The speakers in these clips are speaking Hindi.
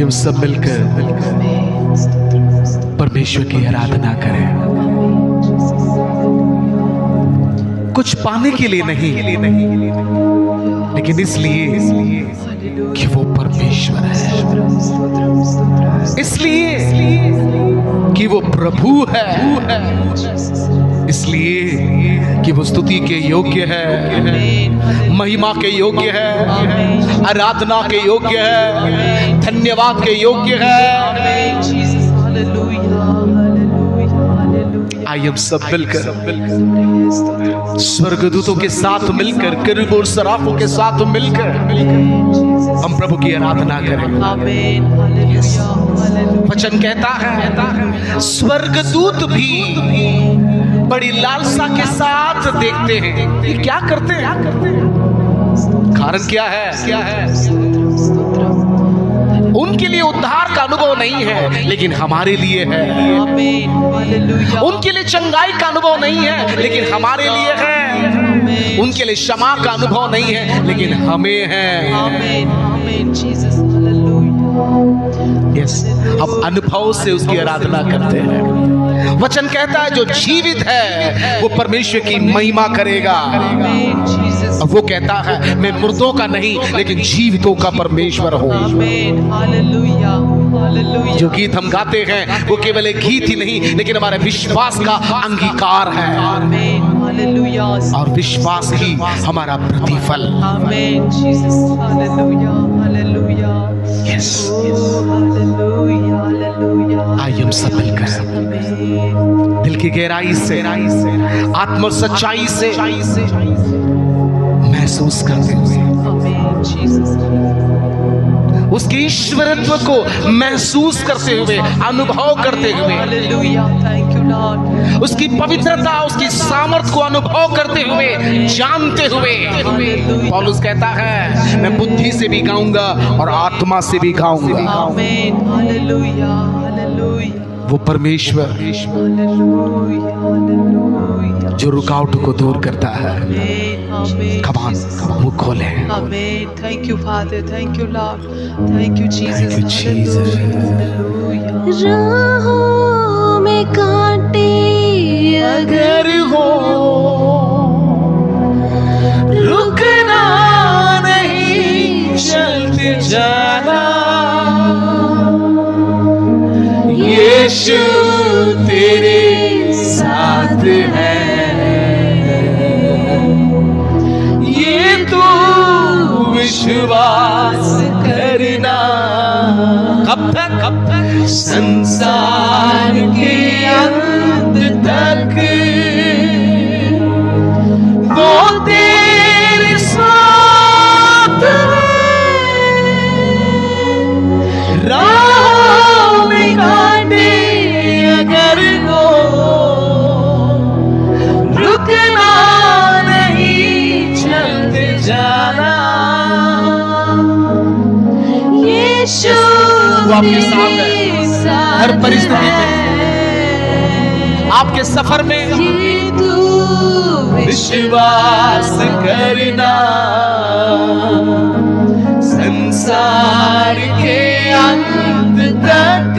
आइए हम सब मिलकर परमेश्वर की आराधना करें। कुछ पाने के लिए नहीं, लेकिन इसलिए कि वो परमेश्वर है, इसलिए कि वो प्रभु है, इसलिए कि वो स्तुति के योग्य है, महिमा के योग्य है, आराधना के योग्य है, धन्यवाद के योग्य है। आइए हम सब मिलकर स्वर्गदूतों के साथ मिलकर, केरूब और सराफों के साथ मिलकर हम प्रभु की आराधना करें। वचन कहता है स्वर्गदूत भी बड़ी लालसा के साथ देखते हैं। ये क्या करते हैं? कारण क्या है? उनके लिए उद्धार का अनुभव नहीं है, लेकिन हमारे लिए है। उनके लिए चंगाई का अनुभव नहीं है, लेकिन हमारे लिए है। उनके लिए क्षमा का अनुभव नहीं है, लेकिन हमें है। यस, हम अनुभव से उसकी आराधना करते हैं। वचन कहता है जो जीवित है वो परमेश्वर की महिमा करेगा। और वो कहता है मैं मुर्दों का नहीं, लेकिन जीवितों का परमेश्वर हूँ। जो गीत हम गाते हैं वो केवल एक गीत ही नहीं, लेकिन हमारे विश्वास का अंगीकार है, और विश्वास ही हमारा प्रतिफल। यस, आइए हम सब मिलकर दिल की गहराई से, आत्म सच्चाई से महसूस करते हुए, उसके ईश्वरत्व को महसूस करते हुए, अनुभव करते हुए, उसकी पवित्रता, उसकी सामर्थ्य को अनुभव करते हुए, जानते हुए, पौलुस कहता है मैं बुद्धि से भी गाऊंगा और आत्मा से भी गाऊंगा। वो परमेश्वर जो रुकावट को दूर करता है। कमान मुंह खोले। Thank you, Father. Thank you, Lord. Thank you, Jesus. राहों में कांटे अगर हो, रुकना नहीं, चलते जाना। यीशु तेरे साथ है, ये तू विश्वास करना। कब तक? संसार के अंत तक वो तेरे साथ है। राहों में कांटे अगर हो, रुकना नहीं, चलते जाना। यीशु वो आपके साथ है हर परिस्थिति में, आपके सफर में। विश्वास करना, संसार के अंत तक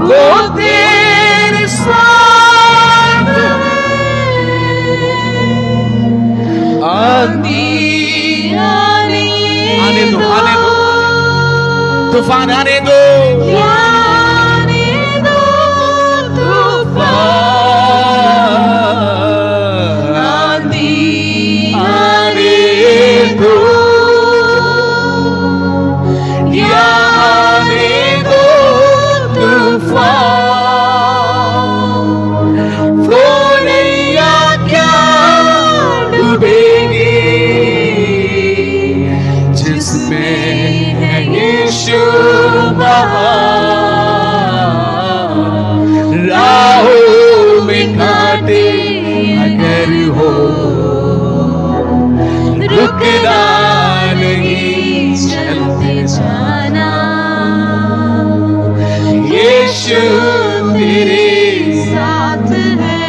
वो तेरे साथ आने दो, तूफान आने दो, तूफान आने दो, आने दो तूफान। वो नैया क्या डूबेगी जिसमें है यीशु महान। राहों में कांटे अगर हो, रुकना नहीं, चलते जाना। यीशु तेरे साथ है।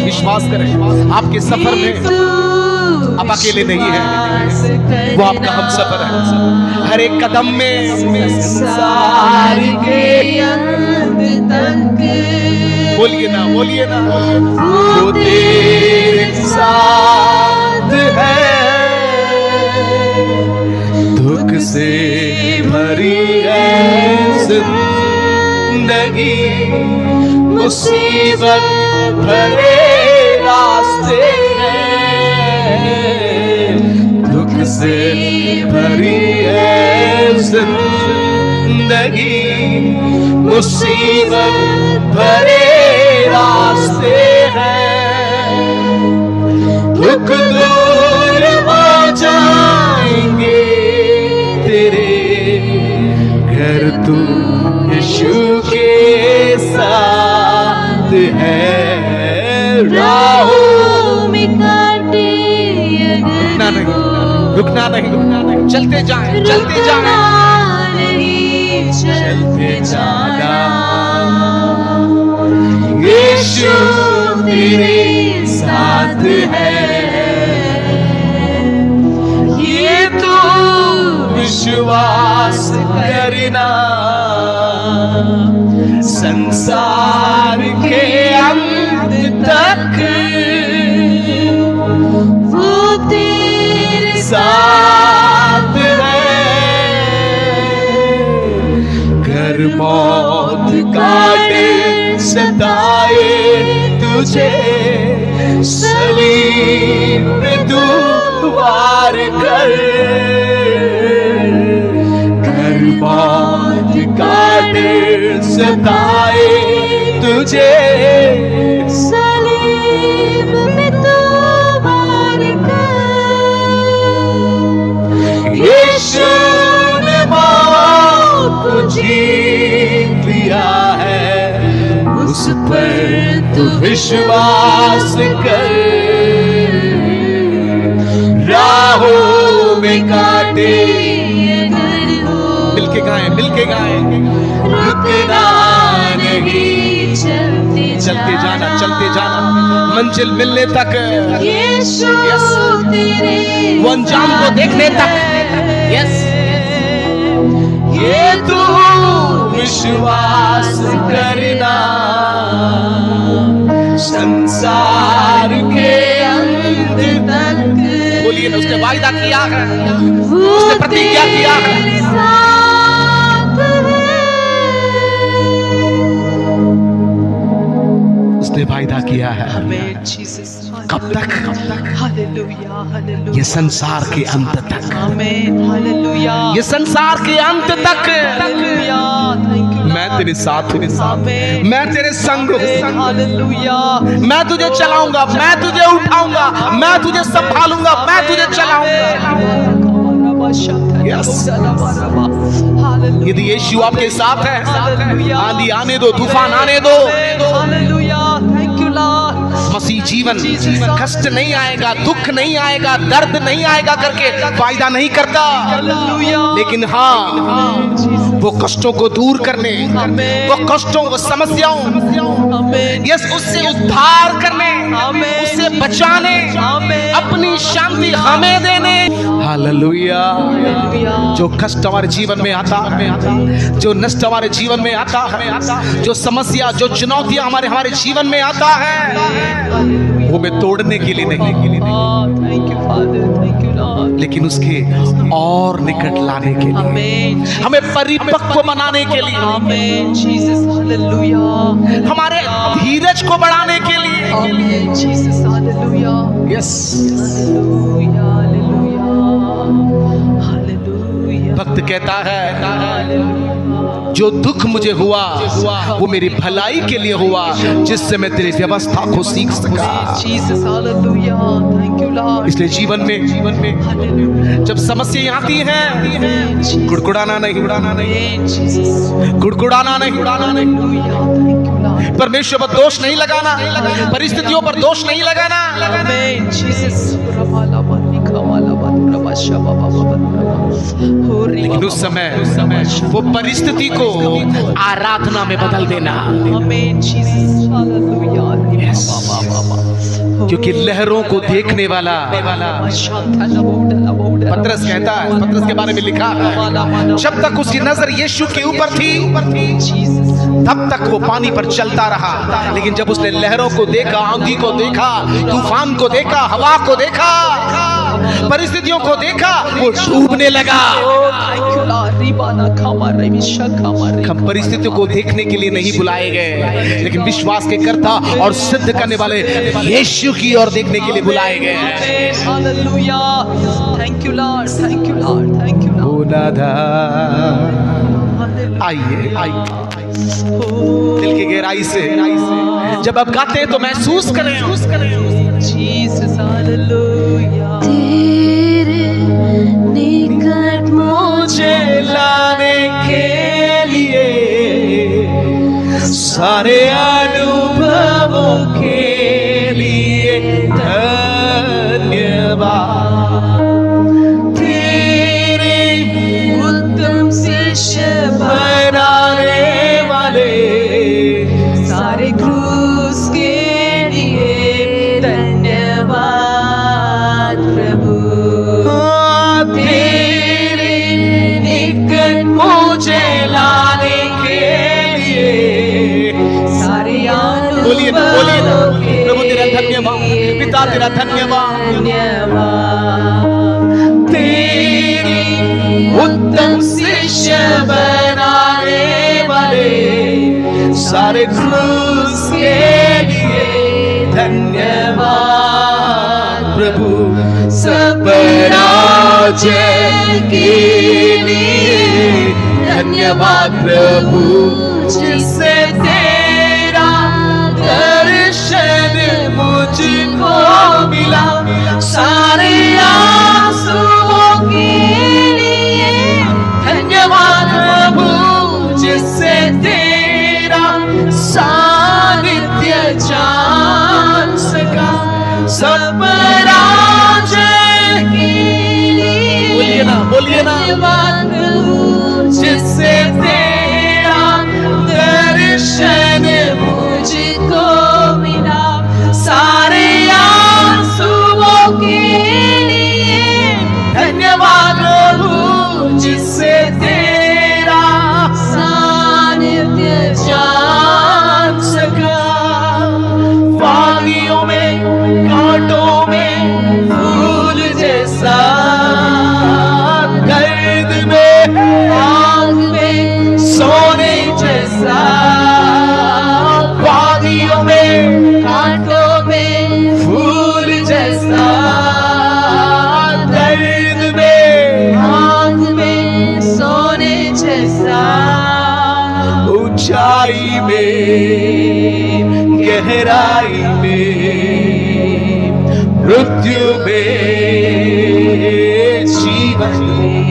विश्वास करें, आपके सफर में आप अकेले नहीं हैं, वो आपका हमसफर है हर एक कदम में। संसार के अंत तक बोलिए ना, बोलिए ना, वो तेरे साथ है। दुख से भरी है जिंदगी, मुसीबत भरे रास्ते हैं। दुख से भरी है जिंदगी, मुसीबत भरे रास्ते हैं। दुख दूर हो जाएंगे तेरे घर, तू यीशु के साथ है। राहों में काटे रुकना नहीं, रुकना नहीं, रुकना नहीं, चलते जाएं, चलते जाएं, चलते जाना। यीशु तेरे साथ है, ये तो विश्वास करना। संसार के अंत तक वो तेरे साथ है। घर मौत काटे सताए तुझे, सलीब पे तू वार कर। घर मौत काटे सताए तुझे, सलीब पे तू वार कर। यीशु ने मौत को जीत लिया है, उस पर तू विश्वास कर। राहों में काटे, मिलके गाएं, मिलके गाएं। रुकना नहीं, चलते जाना, चलते जाना, मंजिल मिलने तक, यीशु तेरे वो अंजाम को देखने तक। यस, ये तू विश्वास करना। संसार के अंत तक, बोलिए ना, उसने वायदा किया है, उसने प्रतिज्ञा किया है। उसने वायदा किया है। Amen, Jesus. कब तक? कब तक? Hallelujah, hallelujah. ये संसार के अंत तक, Amen, hallelujah. ये संसार के अंत तक। Hallelujah, thank you. मैं तेरे साथ हूँ, Amen. मैं तेरे संग हूँ। Hallelujah. मैं तुझे चलाऊंगा, मैं तुझे उठाऊंगा, मैं तुझे संभालूंगा, मैं तुझे चलाऊंगा। Yes. Hallelujah. यदि यीशु आपके साथ है, Hallelujah. आंधी आने दो, तूफान आने दो, Hallelujah. Thank you, Lord. मसीह जीवन कष्ट नहीं आएगा, दुख नहीं आएगा, दर्द नहीं आएगा करके वायदा नहीं करता। Hallelujah. लेकिन हाँ, वो कष्टों को दूर करने, वो कष्टों, वो समस्याओं, Amen. यस, उससे उद्धार करने, Amen. उससे बचाने, Amen. अपनी शांति हमें देने। हालेलुया। Hallelujah. जो कष्ट हमारे जीवन में आता है, जो नष्ट हमारे जीवन में आता है, जो समस्या, जो चुनौतियां हमारे जीवन में आता है, वो मैं तोड़ने के लिए नहीं, Oh, thank you, Father. Thank you, Lord. लेकिन उसके और निकट लाने के लिए, Amen. हमें परिपक्व बनाने के लिए, Amen, Jesus. Hallelujah. हमारे धीरज को बढ़ाने के लिए। Amen, Jesus. Hallelujah. Yes, Hallelujah. Hallelujah. Hallelujah. भक्त कहता है, जो दुख मुझे हुआ वो मेरी भलाई के लिए हुआ, जिससे मैं तेरी व्यवस्था को सीख सका। Jesus. Hallelujah. Thank you, Lord. इसलिए जीवन में Hallelujah. जब समस्या आती है, Amen, Jesus. गुड़गुड़ाना नहीं, उड़ाना नहीं, Amen, Jesus. गुड़गुड़ाना नहीं, उड़ाना नहीं, Hallelujah. Thank you, Lord. परमेश्वर पर दोष नहीं लगाना, परिस्थितियों पर दोष नहीं लगाना। Amen, Jesus. Ramala Banika Mala Badura Basha Baba Baba. लेकिन उस समय वो परिस्थिति को आराधना में बदल देना। Amen, Jesus. Hallelujah. Yes. Baba Baba. क्योंकि लहरों को देखने वाला पतरस कहता है, पतरस के बारे में लिखा है, जब तक उसकी नजर यीशु के ऊपर थी तब तक वो पानी पर चलता रहा, लेकिन जब उसने लहरों को देखा, आंधी को देखा, तूफान को देखा, हवा को देखा, परिस्थितियों को देखा, वो डूबने लगा। हम परिस्थितियों को देखने के लिए नहीं बुलाए गए, लेकिन विश्वास के कर्ता और सिद्ध करने वाले यीशु की ओर देखने के लिए बुलाए गए। Hallelujah, thank you Lord, thank you Lord, thank you Lord. आइए आइए, दिल की गहराई से जब आप गाते हैं तो महसूस करें, जीसस हालेलुया। तेरे निकट मुझे लाने के लिए सारे अनुभवों के लिए धन्यवाद। तेरे उत्तम शिष्य बनाने वाले सारे क्रूस के लिए धन्यवाद प्रभु। तेरे निकट मुझे लाने के लिए सारे बोलिए ना, बोलिए ना, प्रभु तेरा धन्यवाद, पिता तेरा धन्यवाद। तेरे उत्तम शिष्य बनाने वाले सारे क्रूस के लिए धन्यवाद प्रभु। सब राज्य के लिए धन्यवाद प्रभु, जिससे तेरा दर्शन मुझको मिला। सारे आंसुओं के लिए धन्यवाद प्रभु, जिससे तेरा सानिध्य जान सका। सब राज्य के लिए बोलिए ना, जिससे तेरा दर्शन मुझको मिला। सारे आंसुओं के लिए धन्यवाद प्रभु, जिससे तेरा सानिध्य जान सका। वादियों में, कांटों में फूल जैसा, दर्द में, आग में सोने जैसा। वादियों में, कांटों में फूल जैसा, दर्द में, आग में सोने जैसा। ऊंचाई में, गहराई में, मृत्यु में, जीवन में।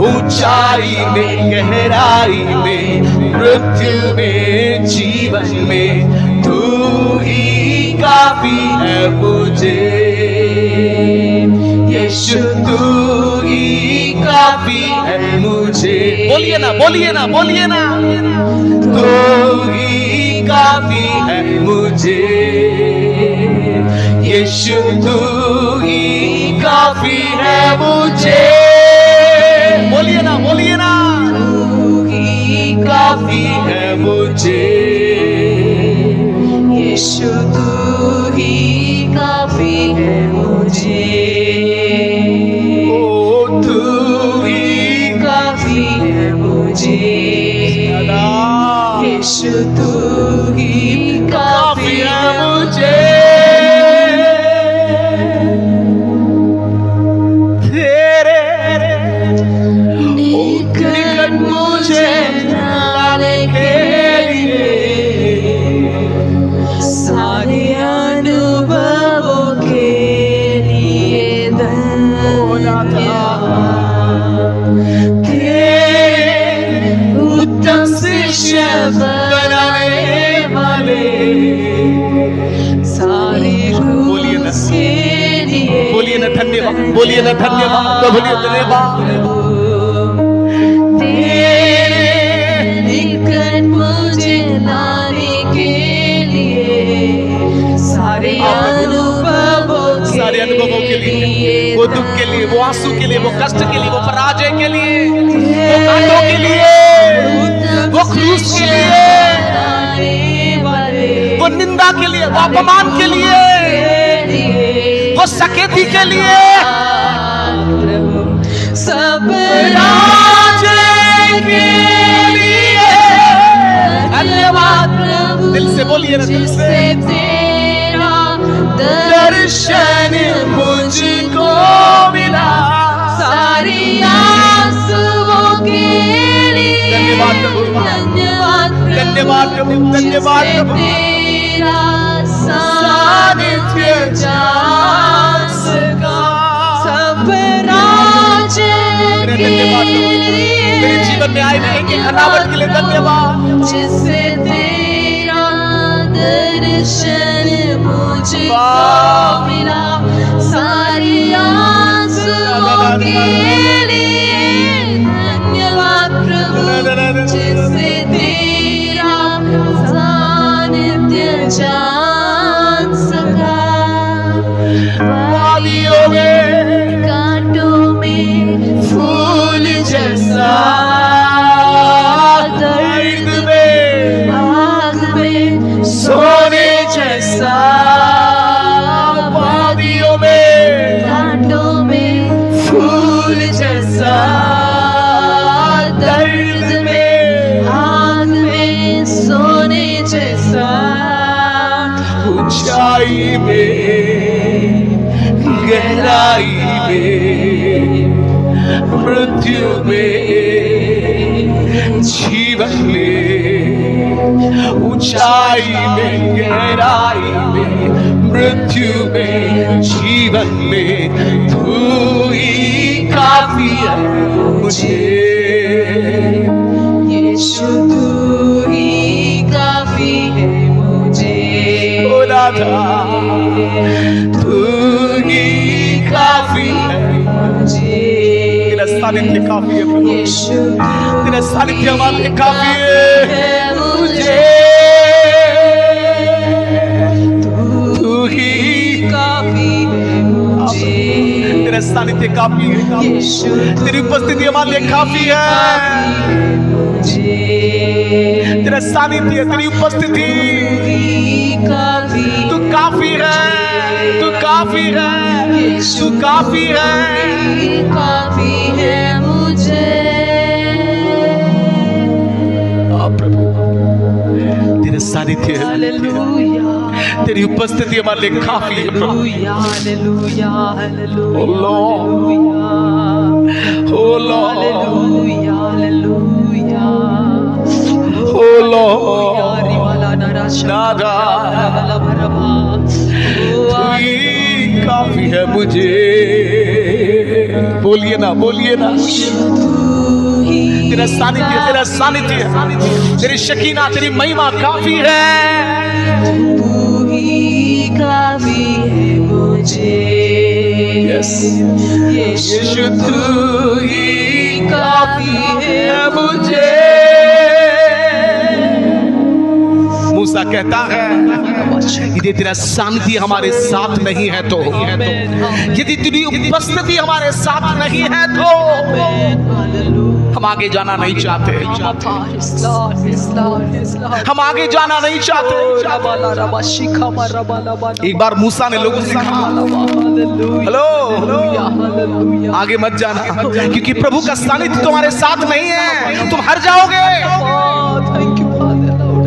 ऊंचाई में, गहराई में, मृत्यु में, जीवन में तू ही काफी है मुझे। यीशु तू ही काफी है मुझे। बोलिए ना, बोलिए ना, बोलिए ना, तू ही काफी है मुझे। यीशु तू ही काफी है मुझे। बोलिए ना, बोलिए ना, तू ही काफी है मुझे। यीशु तू ही काफी है मुझे। ओ तू ही काफी है मुझे। यीशु तू ही काफी है मुझे। तेरे निकट मुझे लाने के लिए सारे अनुभवों के लिए धन्यवाद। उत्तम शिष्य बनाने वाले सारे बोलिए ना, के लिए बोलिए ना धन्यवाद, बोलिए ना धन्यवाद, तो बोलिए धन्यवाद। तेरे निकट मुझे लाने के लिए सारे आंसू के लिए, वो कष्ट के लिए, वो पराजय के लिए, वो कांटों के लिए, वो क्रूस के लिए, वो निंदा के लिए, वो अपमान के लिए, वो सकेती के लिए, सब राजे के लिए धन्यवाद प्रभु। दिल से बोलिए ना, दिल से। जिससे तेरा दर्शन मुझको मिला, सारी आंसुओं के लिए धन्यवाद प्रभु, धन्यवाद प्रभु। धन्यवाद प्रभु, धन्यवाद जिससे प्रभु। तेरा सानिध्य जान सका, सब राजे के लिए मेरे जीवन में आए एक एक बनावट के लिए धन्यवाद। जिससे तेरा दर्शन मुझको मिला, सारी आंसुओं के लिए धन्यवाद प्रभु। जिससे तेरा सानिध्य जान सका, वादियों में कांटों में फूल जैसा, दर्द में आग में सोने जैसा, वादियों में कांटों में फूल जैसा, दर्द में आग में सोने जैसा, ऊंचाई में गहराई में मृत्यु में जीवन में, ऊंचाई में गहराई में मृत्यु में जीवन में तू ही काफी है मुझे। यीशु तू ही काफी है मुझे, बोला था तू ही काफी है मुझे। तेरा सानिध्य काफी है प्रभु, यीशु तेरा सानिध्य हमारे लिए काफी है मुझे। तू ही काफी है मुझे, तेरा सानिध्य काफी है, यीशु तेरी उपस्थिति हमारे लिए काफी है मुझे। तेरा सानिध्य, तेरी उपस्थिति, काफी तू काफी है, तू काफी है, तू काफी है। काफी है मुझे। प्रभु तेरे सानिध्य, हालेलुया, तेरी उपस्थिति हमारे लिए काफी है प्रभु। Hallelujah, hallelujah, hallelujah, Oh Lord, hallelujah, hallelujah, oh Lord, रिवाला नराशा नादा बला भरवा, तू ही काफी है मुझे। बोलिए ना, बोलिए ना, तेरा सानिध्य, तेरा सानिध्य, तेरी शकीना, तेरी महिमा काफी है। तू ही काफी है मुझे। Yes. यीशु तू ही काफी है मुझे। मूसा कहता है यदि तेरा सानिध्य हमारे साथ नहीं है तो, यदि तेरी उपस्थिति हमारे साथ नहीं है तो हम आगे जाना नहीं चाहते, हम आगे जाना नहीं चाहते। एक बार मूसा ने लोगों से कहा हेलो, आगे मत जाना क्योंकि प्रभु का सानिध्य तुम्हारे साथ नहीं है, तुम हार जाओगे।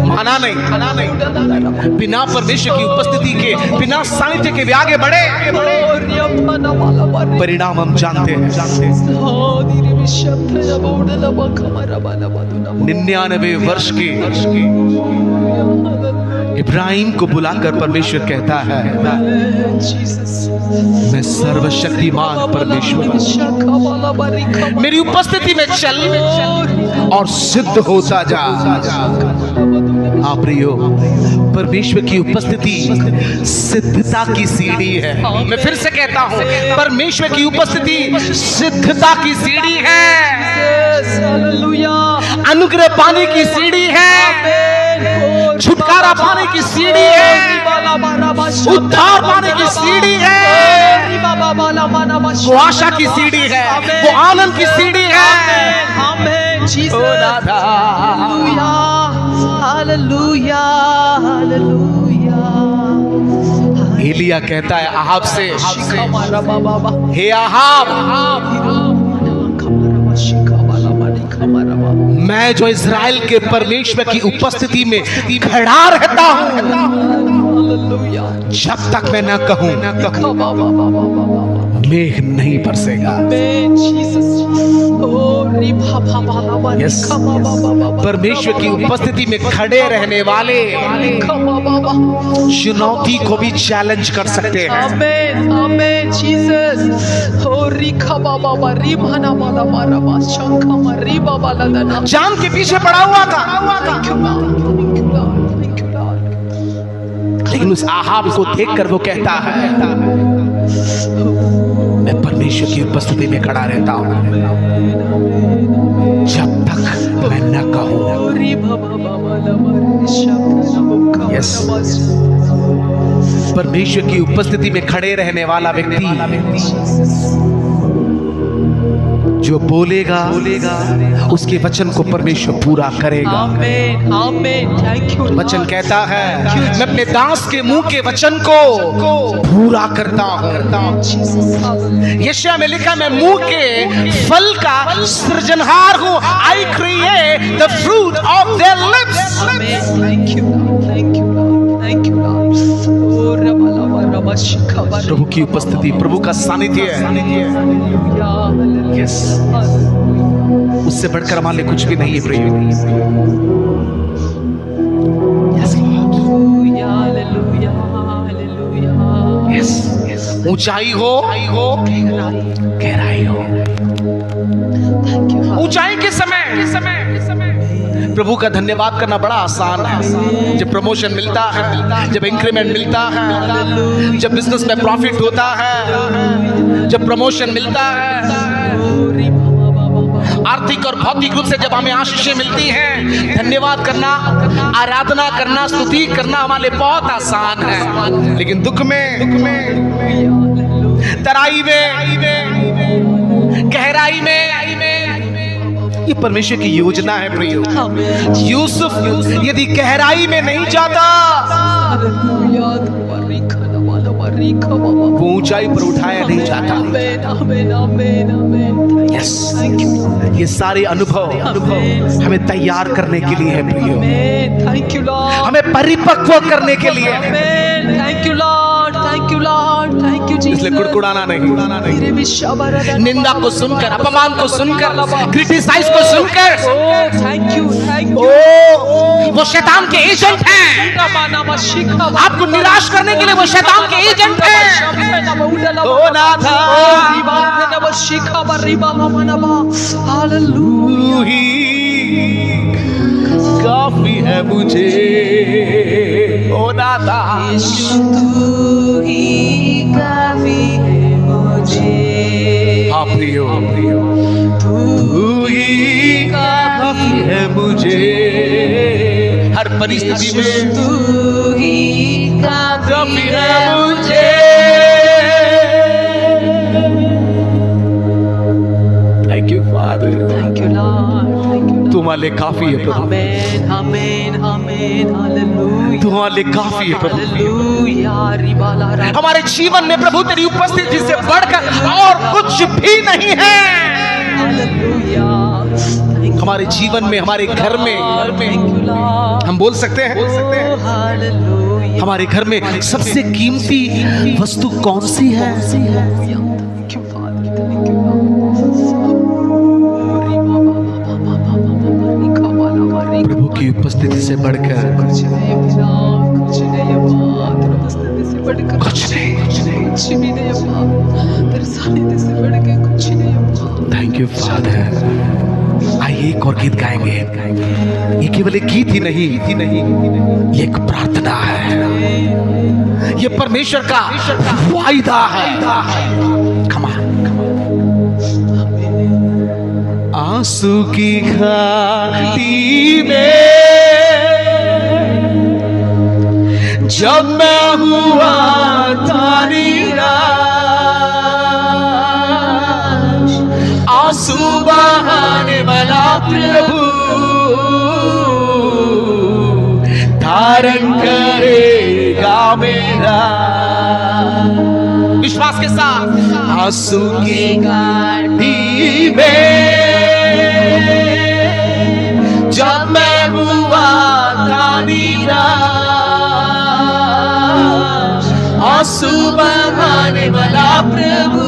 माना नहीं, बिना परमेश्वर की उपस्थिति के, बिना सानिध्य के भी आगे बढ़े, परिणाम हम जानते हैं। 99 वर्ष के इब्राहिम को बुलाकर परमेश्वर कहता है मैं सर्वशक्तिमान परमेश्वर, मेरी उपस्थिति में चल और सिद्ध होता जा। आप प्रियो, परमेश्वर की उपस्थिति सिद्धता की सीढ़ी है। मैं फिर से कहता हूं, परमेश्वर की उपस्थिति सिद्धता की सीढ़ी है, अनुग्रह पाने की सीढ़ी है। छुटकारा पाने की सीढ़ी है, उद्धार पाने की सीढ़ी है, वो आशा की सीढ़ी है, वो आनंद की सीढ़ी है। ओ दादा, हालेलुया, हालेलुया। एलिया कहता है आहाब से, हमारा बाबा, हे आहाब, मैं जो इज़राइल के परमेश्वर की उपस्थिति में खड़ा रहता हूं, जब तक मैं न कहूं मेघ नहीं बरसेगा। Yes. परमेश्वर की उपस्थिति में खड़े रहने वाले चुनौती को भी चैलेंज कर सकते हैं। आमेन, आमेन, जीसस। ओ रिखा बाबा री माना माला मारा मा शंखा मा री बाबा लदना। जान के पीछे पड़ा हुआ था, Thank you, Lord. Thank you, Lord. Thank you, Lord. लेकिन उस आहाब को देखकर वो कहता है मैं परमेश्वर की उपस्थिति में खड़ा रहता हूं जब तक मैं न कहूं। री बाबा बाबा लमा शंखा मुखा। Yes. परमेश्वर की उपस्थिति में खड़े रहने वाला व्यक्ति जो बोलेगा उसके वचन को परमेश्वर पूरा करेगा। Amen, amen. Thank you. वचन कहता है मैं अपने दास के मुंह के वचन को पूरा करता हूं। यशायाह में लिखा मैं मुंह के फल का सृजनहार हूं। I create the fruit of their lips. Amen. Thank you, thank you, thank you. ओ रबला रबा शिखा बा। प्रभु की उपस्थिति, प्रभु का सानिध्य है। Yes. उससे बढ़कर हमारे लिए कुछ भी नहीं है प्रिय। Yes. ऊंचाई हो गहराई हो, ऊंचाई के समय प्रभु का धन्यवाद करना बड़ा आसान है। जब प्रमोशन मिलता है, जब इंक्रीमेंट मिलता है, जब बिजनेस में प्रॉफिट होता है, जब प्रमोशन मिलता है, आर्थिक और भौतिक रूप से जब हमें आशीषें मिलती हैं, धन्यवाद करना, आराधना करना, स्तुति करना हमारे लिए बहुत आसान है। लेकिन दुख में, तराई में, गहराई में, ये परमेश्वर की योजना है प्रियो। यूसुफ यदि गहराई में नहीं जाता वो ऊंचाई पर उठाया नहीं जाता। यस, ये सारे अनुभव हमें तैयार करने के लिए है प्रियो, थैंक यू लॉर्ड। हमें परिपक्व करने के लिए है। Thank you Lord, thank you Lord, thank you Jesus. इसलिए कुड़कुड़ाना नहीं, निंदा को सुनकर, अपमान को सुनकर, क्रिटिसाइज को सुनकर, थैंक यू, थैंक यू। वो शैतान के एजेंट हैं। आपको निराश करने के लिए वो शैतान के एजेंट हैं। ओ नाथा, काफी है मुझे। ओ नाथा, काफी है मुझे। हाँ प्रियो, तू ही काफी है मुझे। हर परिस्थिति में तू ही काफी है मुझे। Thank you father, thank you Lord, thank you. तुम्हारे लिए काफी है प्रभु, आमेन, आमेन, आमेन, हालेलुया, तुम्हारे लिए काफी है प्रभु। हालेलुया। रिबाला रा। हमारे जीवन में प्रभु तेरी उपस्थिति से बढ़कर और कुछ भी नहीं है। हालेलुया। हमारे जीवन में, हमारे घर में थैंक यू लॉर्ड। हम बोल सकते हैं हालेलुया। हमारे घर में सबसे कीमती वस्तु कौन सी है? Thank you father, thank you Lord. प्रभु की उपस्थिति से बढ़कर कुछ नहीं। Thank you father. आइए एक और गीत गाएंगे। ये केवल एक गीत ही नहीं, ये एक प्रार्थना है, ये परमेश्वर का वायदा है। कमा आंसू की घाटी में जब मैं हुआ था निराश, आंसू बहाने वाला प्रभु धारण करेगा मेरा। विश्वास के साथ आंसू की घाटी में जब मैं हुआ था निराश, आंसू बहाने वाला प्रभु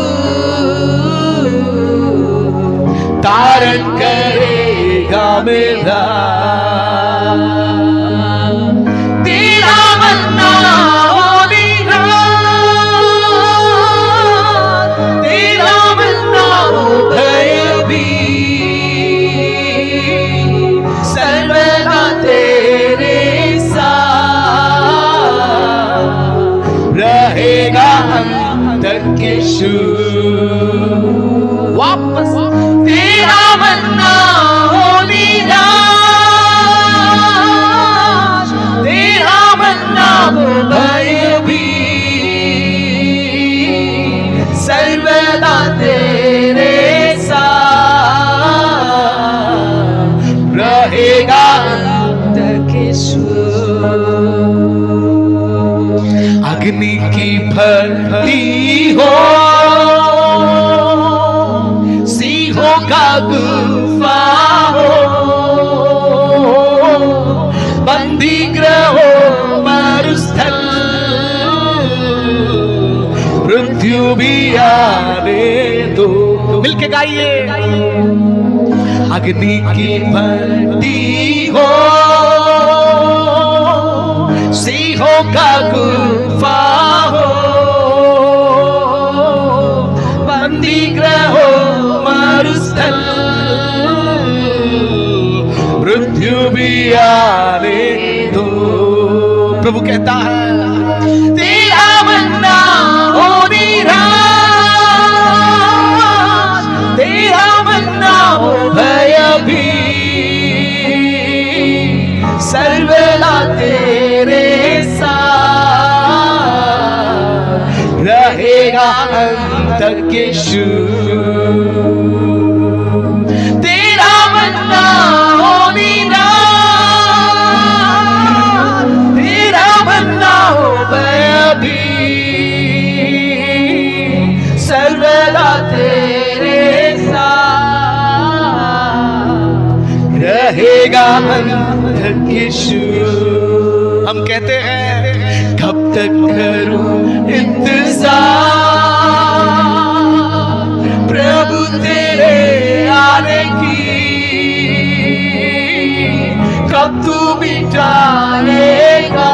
धारण करेगा मेरा। तेरा बनना हो निराश, तेरा बनना हो भयभीत, सर्वदा तेरे साथ रहेगा अंत तक यीशु। वापस तेरा बनना हो निराश, तेरा बनना हो भयभीत, सर्वदा तेरे साथ रहेगा अंत तक यीशु। अग्नि की भट्टी हो, सिंहों का गुफा हो, बंदी गृह हो, मरुस्थल, मृत्यु भी आने दो। मिलके गाइए। अग्नि की भट्टी हो, सिंहों का गुफा हो, बंदी गृह हो, मरुस्थल, मृत्यु भी आने दो। प्रभु कहता है तेरा बनना हो निराश, तेरा बनना हो भयभीत, सर्वदा तेरे साथ रहेगा अंत तक यीशु। तेरा बनना हो निराश, तेरा बनना हो भयभीत, सर्वदा तेरे साथ रहेगा अंत तक यीशु। हम कहते हैं कब तक करूं इंतजार प्रभु तेरे आने की, कब तू मिटाएगा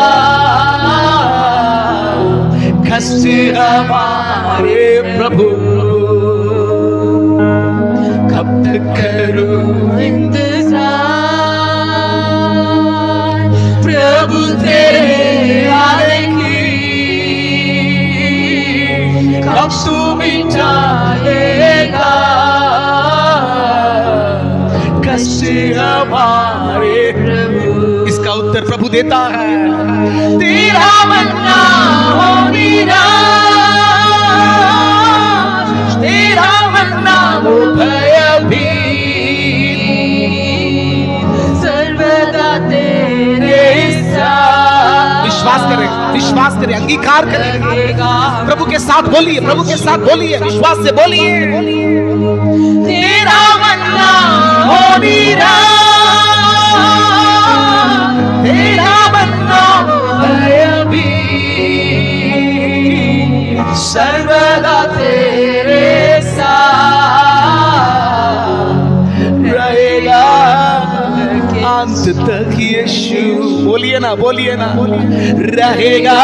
कष्ट हमारे प्रभु। कब तक करूं इंतजार प्रभु तेरे आने की, कब तू मिटाएगा कष्ट हमारे प्रभु। इसका उत्तर प्रभु देता है तेरा बनना हो निराश, तेरा बनना हो भयभीत, सर्वदा तेरे साथ। विश्वास करें, विश्वास करें, अंगीकार करें, प्रभु के साथ बोलिए, प्रभु के साथ बोलिए, विश्वास से बोलिए। तेरा बनना हो निराश, तेरा बनना हो भयभीत, सर्वदा तेरे साथ रहेगा अंत तक यीशु। बोलिए ना, बोलिए ना, रहेगा,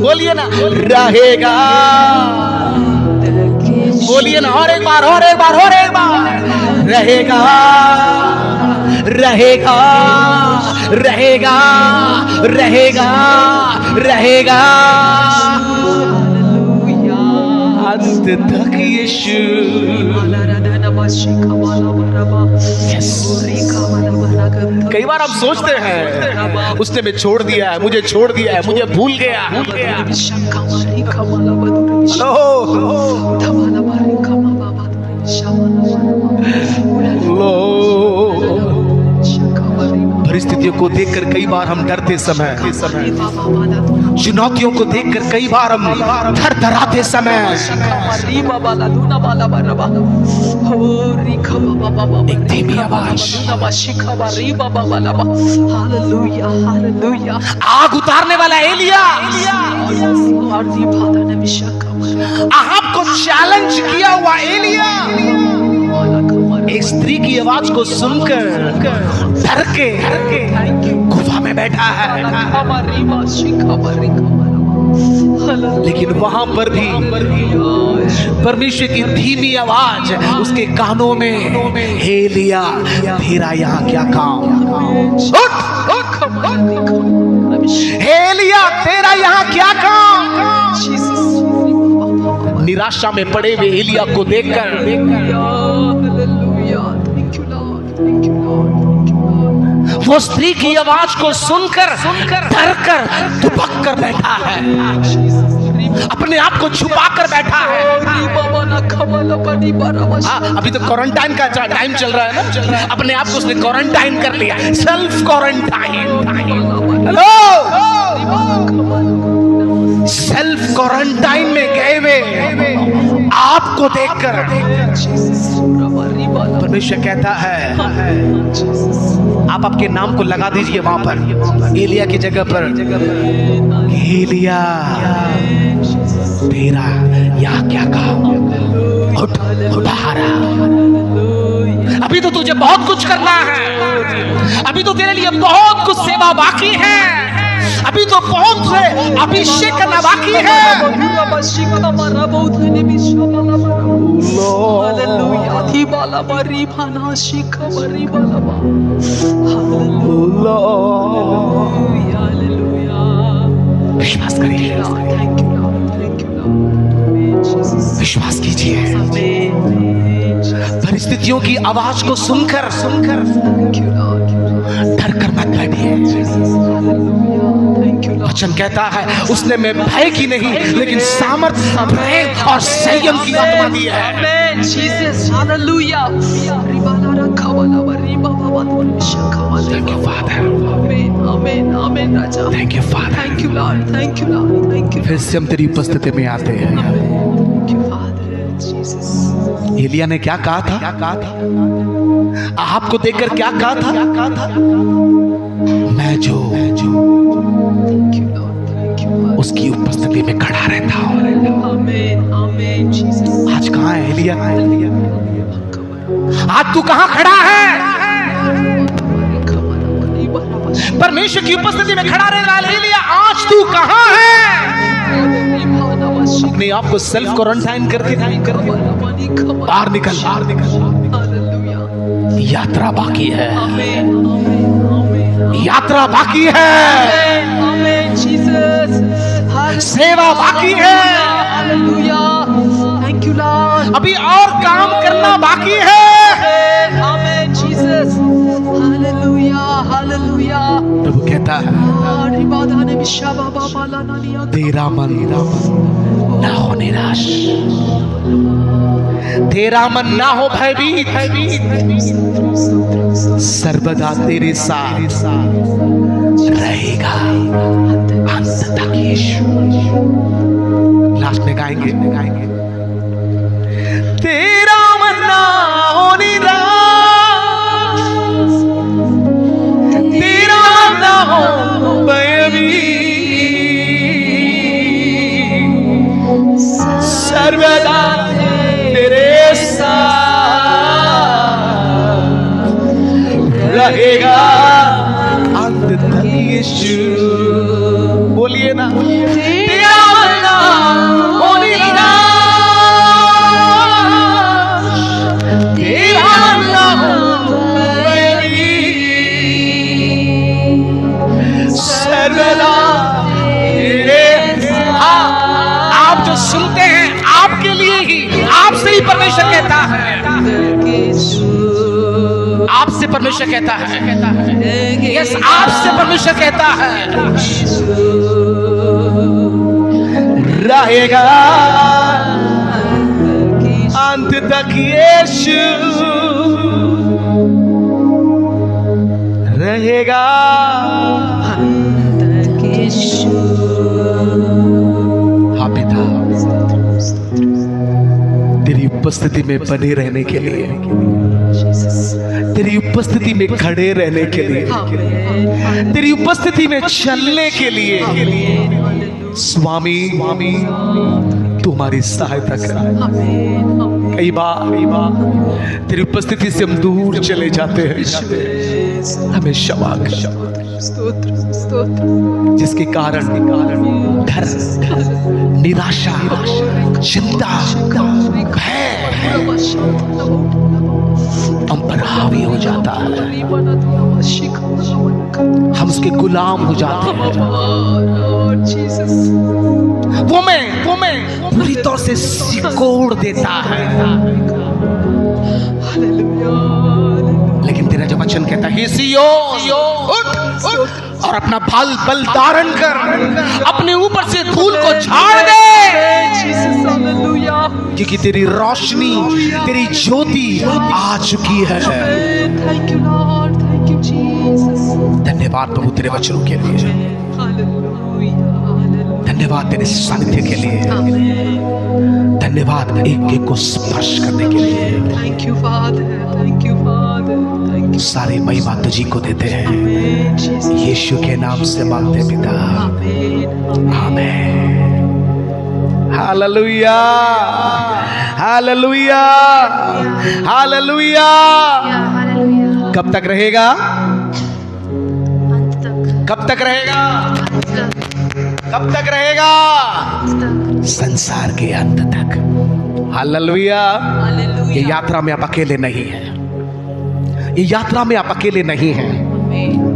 बोलिए ना, रहेगा, बोलिए ना, और एक बार, और एक बार, और एक बार, रहेगा, रहेगा, रहेगा, रहेगा, रहेगा। अंत तक यीशु। Yes. कई बार हम सोचते हैं उसने मैं छोड़ दिया है, मुझे छोड़ दिया है, मुझे भूल गया। परिस्थितियों को देखकर कई बार हम डरते समय, चुनौतियों को देखकर कई बार हम थरथराते समय एक धीमी आवाज, आग उतारने वाला एलिया अहाब को चैलेंज किया हुआ एलिया एक स्त्री की आवाज को सुनकर डर के गुफा में बैठा है। लेकिन वहां पर भी परमेश्वर की धीमी आवाज उसके कानों में, हे एलिया तेरा यहाँ क्या काम, हे एलिया तेरा यहाँ क्या काम। निराशा में पड़े हुए एलिया को देखकर वो स्त्री की आवाज को सुनकर डर कर दुबक कर बैठा है, अपने आप को छुपा कर बैठा है। अभी तो क्वारंटाइन का टाइम चल रहा है ना, अपने आप को उसने क्वारंटाइन कर लिया, self quarantine. Hello, self quarantine में गए हुए आपको देखकर परमेश्वर कहता है आप आपके नाम को लगा दीजिए वहां पर एलिया की जगह पर, एलिया तेरा यहाँ क्या काम, उठ उठारा। अभी तो तुझे बहुत कुछ करना है, अभी तो तेरे लिए बहुत कुछ सेवा बाकी है, अभी तो बहुत से अभिषेक करना बाकी है। विश्वास करिए, विश्वास कीजिए। परिस्थितियों की आवाज को सुनकर डर कर मत बैठिए। वचन कहता है उसने में भय की नहीं लेकिन सामर्थ्य, प्रेम और संयम की आत्मा दी है। Amen, Jesus, hallelujah. Thank you, Father. Amen, amen, amen, Raja. Thank you, Father. Thank you, Lord. Thank you, Lord. Thank you. फिर से हम तेरी उपस्थिति में आते हैं। Thank you, Father, Jesus. Elia ने क्या कहा था? आहाब को देखकर क्या कहा था? मैं जो Thank you, Lord. Thank you, Lord. उसकी उपस्थिति में खड़ा रहता हूँ। Amen, amen, Jesus. आज कहाँ है एलिया? आज तू कहाँ खड़ा है? परमेश्वर की उपस्थिति में खड़ा रहने वाला एलिया, आज तू कहाँ है? अपने आप को सेल्फ क्वारंटाइन करके बाहर निकल। यात्रा बाकी है, यात्रा बाकी है, सेवा बाकी है, अभी और काम करना बाकी है। प्रभु कहता है तेरा मन ना हो निराश, तेरा मन ना हो भयभीत, सर्वदा तेरे साथ रहेगा अंत तक यीशु। लास्ट में गाएंगे तेरा मन ना हो निराश, तेरा मन ना हो भयभीत, सर्वदा तेरे साथ रहेगा अंत तक यीशु। बोलिए ना, तेरा मन ना हो निराश, तेरा मन ना हो भयभीत, सर्वदा तेरे। आप जो सुनते हैं आपके लिए आपसे परमेश्वर कहता है, यस आपसे परमेश्वर कहता है, रहेगा अंत तक यीशु रहेगा। हाँ पिता, तेरी उपस्थिति में बने रहने के लिए, तेरी उपस्थिति में खड़े रहने के लिए, तेरी उपस्थिति में चलने के लिए स्वामी तुम्हारी सहायता कर। कई बार तेरी उपस्थिति से हम दूर चले जाते हैं, हमें क्षमा कर, जिसके कारण डर, निराशा, चिंता, भय हम पर हावी हो जाता है, हम उसके गुलाम हो जाते हैं। वो मैं पूरी तौर से सिकोड़ देता है। लेकिन तेरा जो वचन कहता है, उठ और अपना बल धारण कर, अपने ऊपर से धूल को झाड़ दे, क्योंकि तेरी रोशनी, तेरी ज्योति आ चुकी है। धन्यवाद प्रभु तेरे वचनों के लिए, धन्यवाद तेरे सानिध्य के लिए, धन्यवाद एक एक को स्पर्श करने के लिए। Thank you father, thank you father, सारी महिमा तुझी को देते हैं, यीशु के नाम से मांगते पिता, आमीन। Hallelujah, hallelujah, hallelujah. कब तक रहेगा? कब तक रहेगा? कब तक रहेगा? संसार के अंत तक। हालेलुया। ये यात्रा में आप अकेले नहीं हैं, ये यात्रा में आप अकेले नहीं हैं।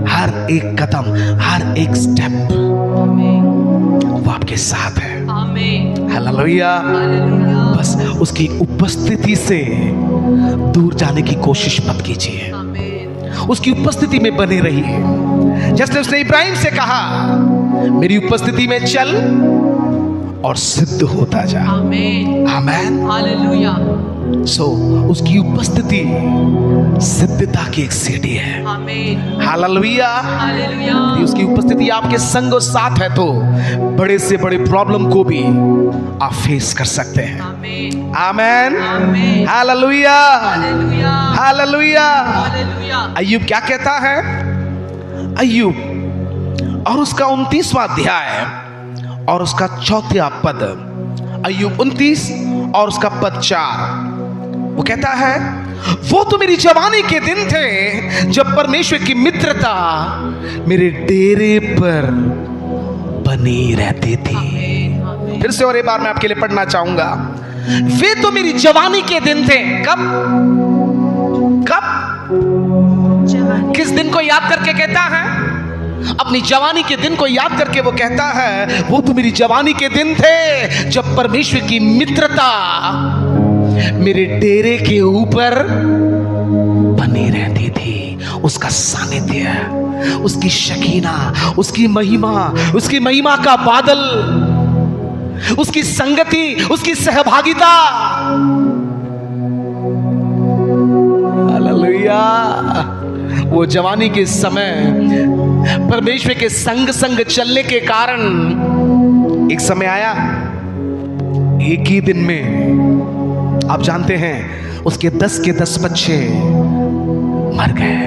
हर एक कदम, हर एक स्टेप वो आपके साथ है। हालेलुया। बस उसकी उपस्थिति से दूर जाने की कोशिश मत कीजिए, उसकी उपस्थिति में बने रहिए। जैसे उसने इब्राहिम से कहा, मेरी उपस्थिति में चल और सिद्ध होता जा। आमीन, हालेलुया। सो उसकी उपस्थिति सिद्धता की एक सीढ़ी है। आमीन, हालेलुया, हालेलुया। यदि उसकी उपस्थिति आपके संग और साथ है तो बड़े से बड़े प्रॉब्लम को भी आप फेस कर सकते हैं। आमीन, आमीन, हालेलुया, हालेलुया, हालेलुया। अय्यूब क्या कहता है? अय्यूब और उसका 29वां अध्याय और उसका 4वां पद, अय्यूब 29 और उसका पद 4, वो कहता है, वो तो मेरी जवानी के दिन थे जब परमेश्वर की मित्रता मेरे डेरे पर बनी रहती थी। फिर से और एक बार मैं आपके लिए पढ़ना चाहूंगा। वे तो मेरी जवानी के दिन थे। कब? किस दिन को याद करके कहता है? अपनी जवानी के दिन को याद करके वो कहता है, वो तो मेरी जवानी के दिन थे जब परमेश्वर की मित्रता मेरे डेरे के ऊपर बनी रहती थी। उसका सानिध्य, उसकी शकीना, उसकी महिमा का बादल, उसकी संगति, उसकी सहभागिता। हालेलुया। वो जवानी के समय परमेश्वर के संग चलने के कारण एक समय आया, एक ही दिन में आप जानते हैं उसके 10 के 10 बच्चे मर गए।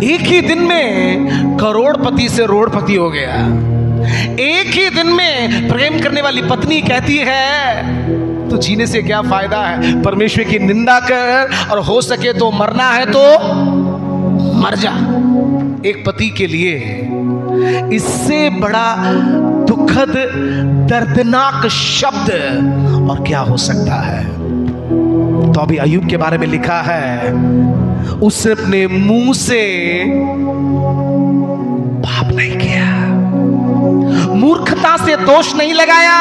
एक ही दिन में करोड़पति से रोड़पति हो गया। एक ही दिन में प्रेम करने वाली पत्नी कहती है, तो जीने से क्या फायदा है, परमेश्वर की निंदा कर और हो सके तो मरना है तो मर जा। एक पति के लिए इससे बड़ा दुखद, दर्दनाक शब्द और क्या हो सकता है? तो अभी अय्यूब के बारे में लिखा है, उसने अपने मुंह से पाप नहीं किया, मूर्खता से दोष नहीं लगाया।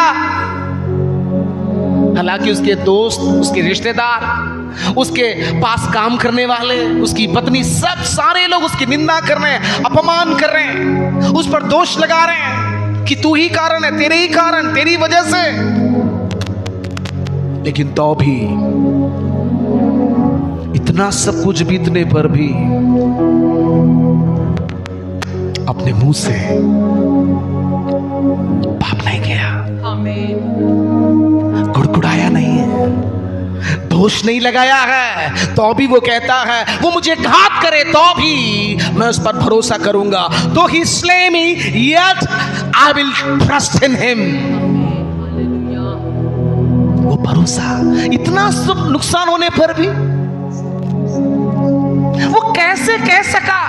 हालांकि उसके दोस्त, उसके रिश्तेदार उसके पास काम करने वाले, उसकी पत्नी, सब सारे लोग उसकी निंदा कर रहे हैं, अपमान कर रहे हैं, उस पर दोष लगा रहे हैं कि तू ही कारण है, तेरे ही कारण, तेरी वजह से। लेकिन तो भी, इतना सब कुछ बीतने पर भी अपने मुंह से पाप नहीं किया, गुड़गुड़ाया नहीं है, दोष नहीं लगाया है। तो भी वो कहता है वो मुझे घात करे तो भी मैं उस पर भरोसा करूंगा। तो ही slay me yet I will trust in him। वो भरोसा, इतना सब नुकसान होने पर भी वो कैसे कह सका?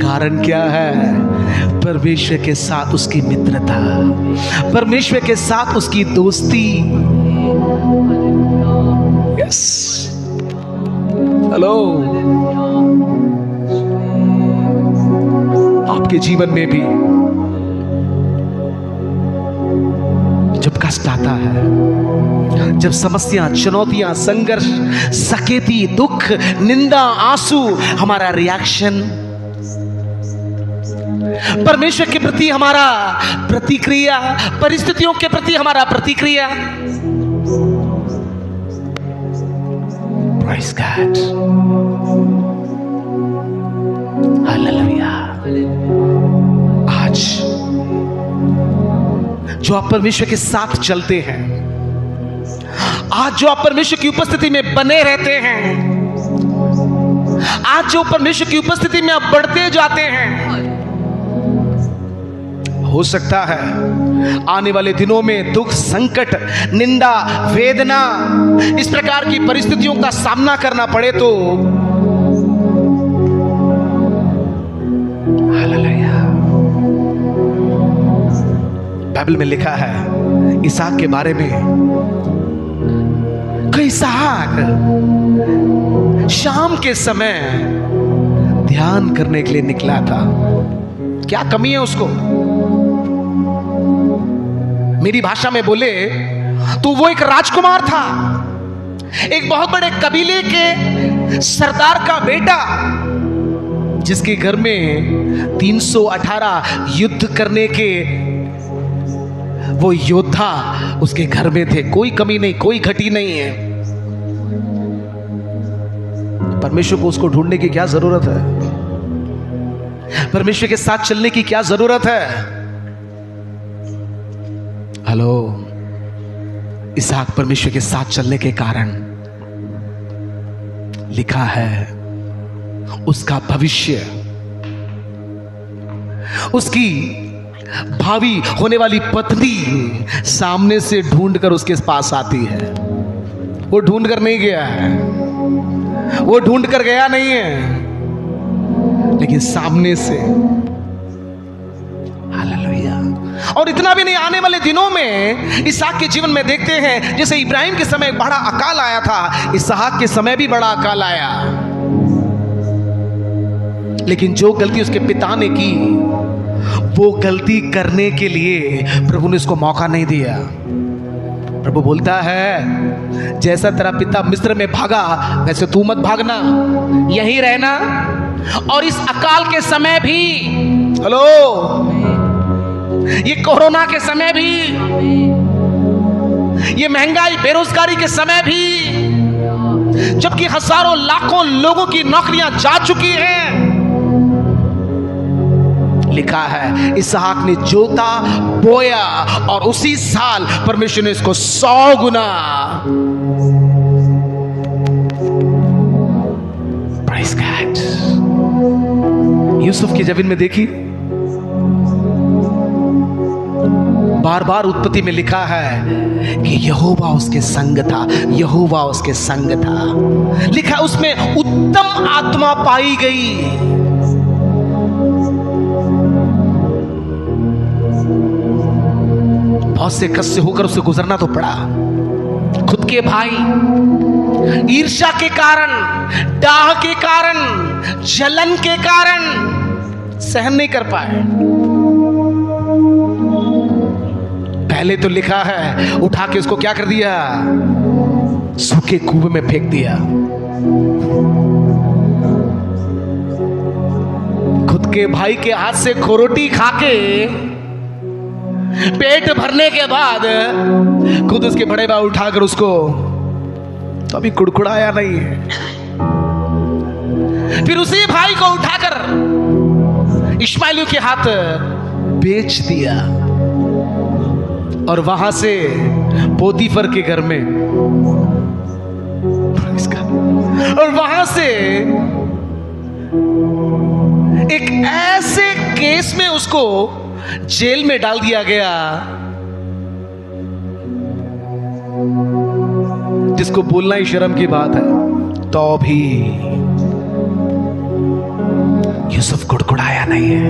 कारण क्या है? परमेश्वर के साथ उसकी मित्रता, परमेश्वर के साथ उसकी दोस्ती। यस, हेलो, आपके जीवन में भी जब कष्ट आता है, जब समस्या, चुनौतियां, संघर्ष, सकेती, दुख, निंदा, आंसू, हमारा रिएक्शन, परमेश्वर के प्रति हमारा प्रतिक्रिया, परिस्थितियों के प्रति हमारा प्रतिक्रिया। Praise God, hallelujah. आज जो आप परमेश्वर के साथ चलते हैं, आज जो आप परमेश्वर की उपस्थिति में बने रहते हैं, आज जो परमेश्वर की उपस्थिति में आप बढ़ते जाते हैं, हो सकता है आने वाले दिनों में दुख, संकट, निंदा, वेदना, इस प्रकार की परिस्थितियों का सामना करना पड़े। तो हालेलुया, बाइबल में लिखा है इसहाक के बारे में कि इसहाक शाम के समय ध्यान करने के लिए निकला था। क्या कमी है उसको? मेरी भाषा में बोले तो वो एक राजकुमार था, एक बहुत बड़े कबीले के सरदार का बेटा, जिसके घर में 318 युद्ध करने के वो योद्धा उसके घर में थे। कोई कमी नहीं, कोई घटी नहीं है। परमेश्वर को उसको ढूंढने की क्या जरूरत है? परमेश्वर के साथ चलने की क्या जरूरत है? हेलो, इसहाक परमेश्वर के साथ चलने के कारण लिखा है उसका भविष्य, उसकी भावी होने वाली पत्नी सामने से ढूंढकर उसके पास आती है। वो ढूंढ कर नहीं गया है, वो ढूंढ कर गया नहीं है, लेकिन सामने से। हालेलुया। और इतना भी नहीं, आने वाले दिनों में इसहाक के जीवन में देखते हैं जैसे इब्राहिम के समय बड़ा अकाल आया था, इसहाक के समय भी बड़ा अकाल आया। लेकिन जो गलती उसके पिता ने की, वो गलती करने के लिए प्रभु ने उसको मौका नहीं दिया। प्रभु बोलता है जैसा तेरा पिता मिस्र में भागा वैसे तू मत भागना, यहीं रहना। और इस अकाल के समय भी, हेलो, ये कोरोना के समय भी, ये महंगाई, बेरोजगारी के समय भी, जबकि हजारों लाखों लोगों की नौकरियां जा चुकी हैं, लिखा है इसहाक ने जोता, बोया और उसी साल परमेश्वर ने इसको 100 गुना। Praise God। यूसुफ की जमीन में देखी, बार बार उत्पत्ति में लिखा है कि यहोवा उसके संग था, यहोवा उसके संग था। लिखा उसमें उत्तम आत्मा पाई गई। बहुत से कष्ट से होकर उसे गुजरना तो पड़ा। खुद के भाई ईर्ष्या के कारण, डाह के कारण, जलन के कारण सहन नहीं कर पाए। पहले तो लिखा है उठा के उसको क्या कर दिया? सूखे कुएं में फेंक दिया। खुद के भाई के हाथ से खोरोटी खा के पेट भरने के बाद खुद उसके बड़े भाई उठाकर उसको तो अभी कुड़कुड़ाया नहीं है। फिर उसी भाई को उठाकर इश्माएलियों के हाथ बेच दिया और वहां से पोतीफर के घर में, और वहां से एक ऐसे केस में उसको जेल में डाल दिया गया जिसको बोलना ही शर्म की बात है। तो भी यूसुफ कुड़कुड़ाया नहीं है।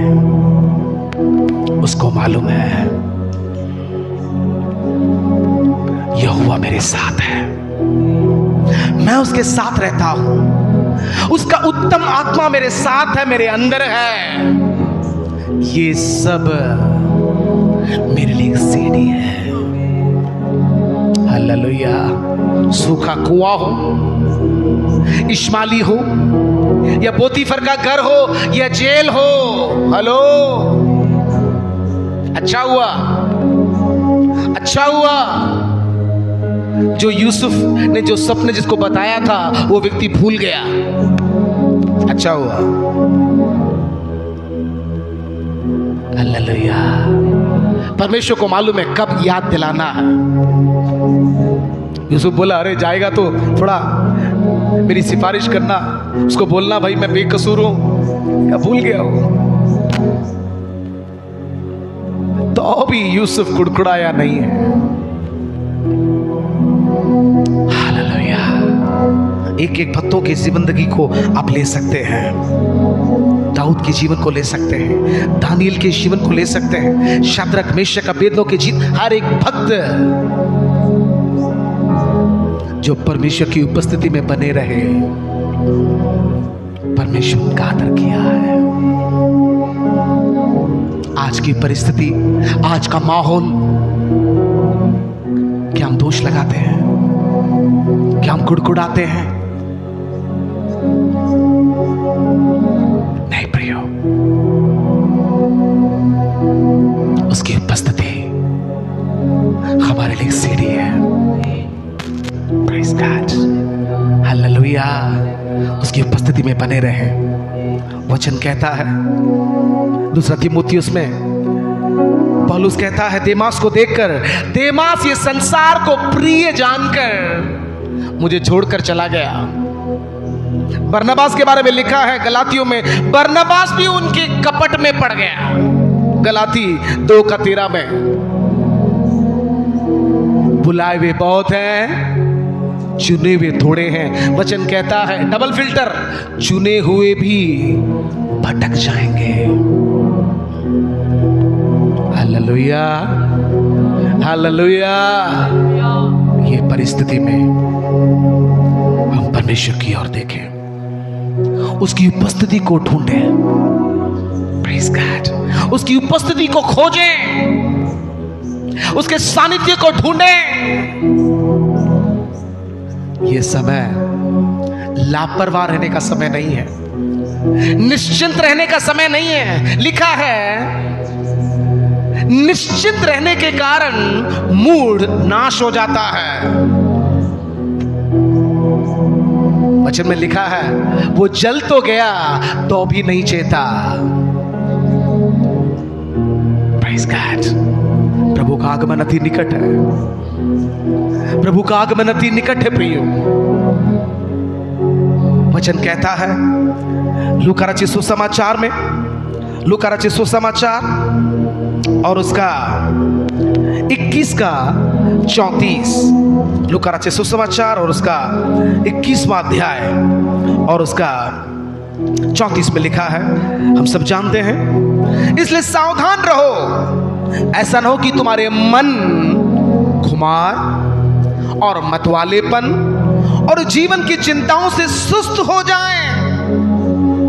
उसको मालूम है यहोवा मेरे साथ है, मैं उसके साथ रहता हूं, उसका उत्तम आत्मा मेरे साथ है, मेरे अंदर है। ये सब मेरे लिए एक सीढ़ी है। हालेलुया। सूखा कुआं हो, इश्माएली हो, या पोतीफर का घर हो, या जेल हो, हेलो, अच्छा हुआ, अच्छा हुआ जो यूसुफ ने जो सपने जिसको बताया था वो व्यक्ति भूल गया। अच्छा हुआ। हालेलुया। परमेश्वर को मालूम है कब याद दिलाना है। यूसुफ बोला, अरे जाएगा तो थोड़ा मेरी सिफारिश करना, उसको बोलना भाई मैं बेकसूर हूं, क्या भूल गया हो। तो भी यूसुफ कुड़कुड़ाया नहीं है। हालेलुया। एक एक भक्तों की जिंदगी को आप ले सकते हैं। दाऊद के जीवन को ले सकते हैं, दानियल के जीवन को ले सकते हैं, शद्रक मेशक अबेदनो के जीवन। हर एक भक्त जो परमेश्वर की उपस्थिति में बने रहे, परमेश्वर उनका आदर किया है। आज की परिस्थिति, आज का माहौल, क्या हम दोष लगाते हैं? क्या हम कुड़कुड़ाते हैं? नहीं प्रियो, उसकी उपस्थिति हमारे लिए सीढ़ी है। Praise God. हालेलुया। उसकी उपस्थिति में बने रहे। वचन कहता है दूसरा तीमुथियुस में, पौलुस कहता है देमास को देखकर, देमास ये संसार को प्रिय जानकर मुझे छोड़कर चला गया। बरनबास के बारे में लिखा है गलातियों में, बरनबास भी उनके कपट में पड़ गया। गलाती 2:13 में, बुलाए हुए बहुत हैं, चुने हुए थोड़े हैं। वचन कहता है डबल फिल्टर, चुने हुए भी भटक जाएंगे। Hallelujah, hallelujah. ये परिस्थिति में हम परमेश्वर की ओर देखें, उसकी उपस्थिति को ढूंढें। Praise God. उसकी उपस्थिति को खोजें, उसके सानिध्य को ढूंढें। यह समय लापरवाह रहने का समय नहीं है, निश्चिंत रहने का समय नहीं है। लिखा है निश्चिंत रहने के कारण मूड नाश हो जाता है। वचन में लिखा है वो जल तो गया तो भी नहीं चेता। Praise God. प्रभु का आगमन अति निकट है, प्रभु का आगमन अति निकट है प्रियो। वचन कहता है लूका रचित सुसमाचार में, लूका रचित सुसमाचार और उसका 21:34, लूका रचित सुसमाचार और उसका 21वां अध्याय और उसका 34 में लिखा है, हम सब जानते हैं, इसलिए सावधान रहो, ऐसा न हो कि तुम्हारे मन खुमार और मतवालेपन और जीवन की चिंताओं से सुस्त हो जाएं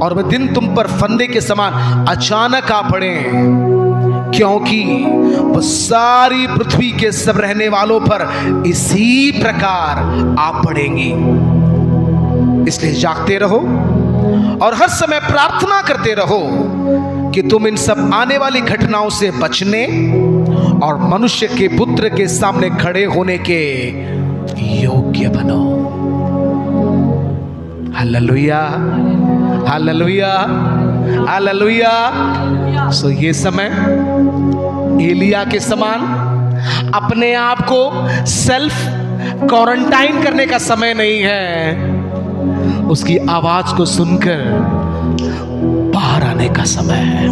और वह दिन तुम पर फंदे के समान अचानक आ पड़े, क्योंकि वो सारी पृथ्वी के सब रहने वालों पर इसी प्रकार आ पड़ेंगी। इसलिए जागते रहो और हर समय प्रार्थना करते रहो कि तुम इन सब आने वाली घटनाओं से बचने और मनुष्य के पुत्र के सामने खड़े होने के योग्य बनो। Hallelujah, hallelujah, hallelujah. सो ये समय एलिया के समान अपने आप को सेल्फ क्वारंटाइन करने का समय नहीं है, उसकी आवाज को सुनकर बाहर आने का समय है,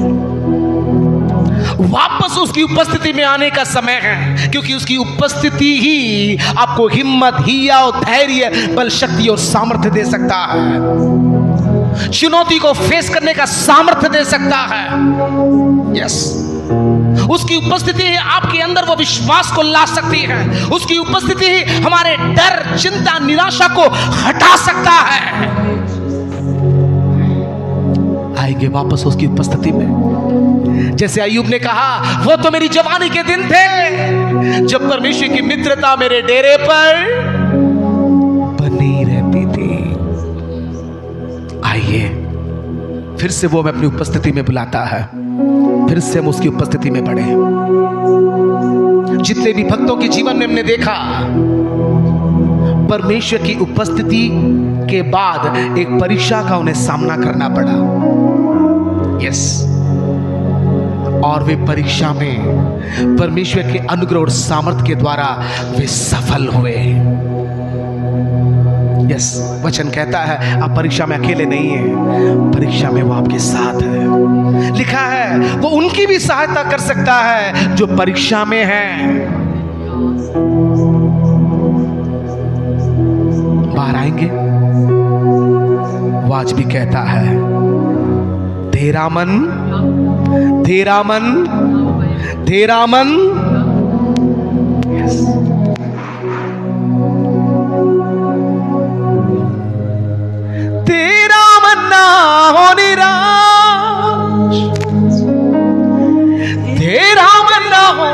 वापस उसकी उपस्थिति में आने का समय है, क्योंकि उसकी उपस्थिति ही आपको हिम्मत, हिया और धैर्य, बल, शक्ति और सामर्थ्य दे सकता है, चुनौती को फेस करने का सामर्थ्य दे सकता है। यस, उसकी उपस्थिति ही आपके अंदर वो विश्वास को ला सकती है, उसकी उपस्थिति ही हमारे डर, चिंता, निराशा को हटा सकता है। आएंगे वापस उसकी उपस्थिति में, जैसे अय्यूब ने कहा, वो तो मेरी जवानी के दिन थे जब परमेश्वर की मित्रता मेरे डेरे पर बनी रहती थी। आइए, फिर से वो हमें अपनी उपस्थिति में बुलाता है, फिर से हम उसकी उपस्थिति में बढ़े। जितने भी भक्तों के जीवन में हमने देखा, परमेश्वर की उपस्थिति के बाद एक परीक्षा का उन्हें सामना करना पड़ा। यस, और वे परीक्षा में परमेश्वर के अनुग्रह और सामर्थ्य के द्वारा वे सफल हुए। यस, वचन कहता है आप परीक्षा में अकेले नहीं हैं, परीक्षा में वो आपके साथ है। लिखा है वो उनकी भी सहायता कर सकता है जो परीक्षा में है। बाहर आएंगे, वो आज भी कहता है, तेरा मन, तेरा मन, तेरा मन। यस, तेरा मन ना हो निराश, तेरा मन ना हो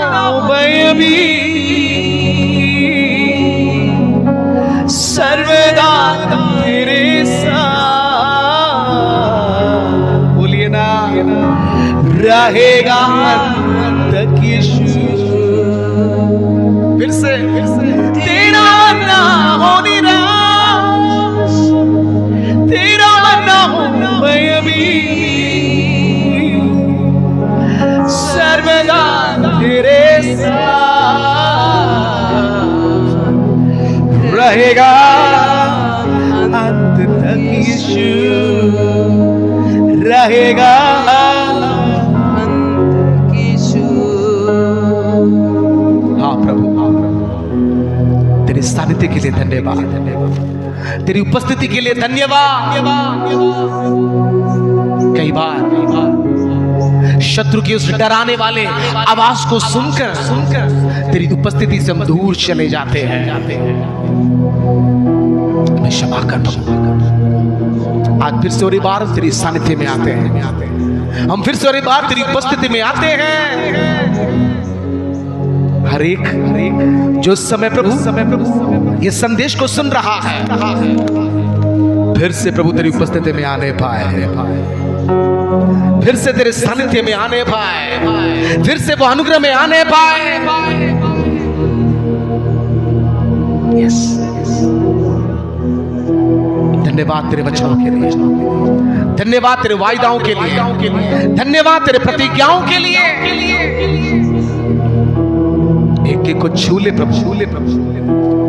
भयभीत, सर्वदा तेरे साथ, बोलिए ना, रहेगा अंत तक यीशु। फिर से तेरा ना हो निराश, तेरा ना हो भयभीत, सर्वदा तेरे साथ रहेगा अंत तक यीशु, रहेगा अंत यीशु। हाँ प्रभु, तेरे सानिध्य के लिए धन्यवाद, तेरी उपस्थिति के लिए धन्यवाद। कई बार शत्रु की उस डराने वाले आवाज को सुनकर तेरी उपस्थिति से हम दूर चले जाते हैं। मैं क्षमा कर प्रभु, आज फिर से और एक बार तेरी सानिध्य में आते हैं, हम फिर से और एक बार तेरी उपस्थिति में आते हैं। हर एक जो समय प्रभु ये संदेश को सुन रहा है, फिर से प्रभु तेरी उपस्थिति में आने पाए, फिर से तेरे सानिध्य में आने पाए, फिर से वो अनुग्रह में आने पाए। यस, धन्यवाद तेरे वचनों के लिए, धन्यवाद तेरे वायदाओं के लिए, धन्यवाद तेरे प्रतिज्ञाओं के लिए। एक एक को छू ले प्रभु,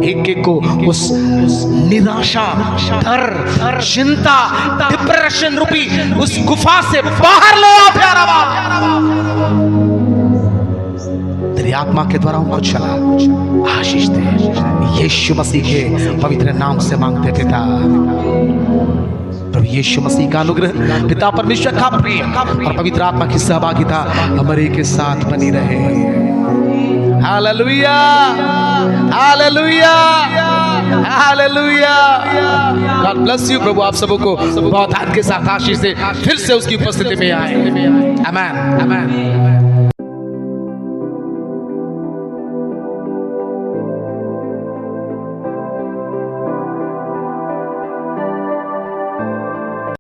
एक एक को उस निराशा, डर, चिंता, डिप्रेशन रूपी उस गुफा से बाहर ले आ प्यारा बाप। तेरी आत्मा के द्वारा उनको चला, आशीष दे, यीशु मसीह के पवित्र नाम से मांगते पिता। प्रभु यीशु मसीह का अनुग्रह, पिता परमेश्वर का प्रेम और पवित्र आत्मा की सहभागिता हमारे के साथ बनी रहे। Hallelujah, hallelujah, hallelujah. God bless you. प्रभु आप सबको बहुत हाथ के साथ आशीष से फिर से उसकी उपस्थिति में आए। आमीन, आमीन।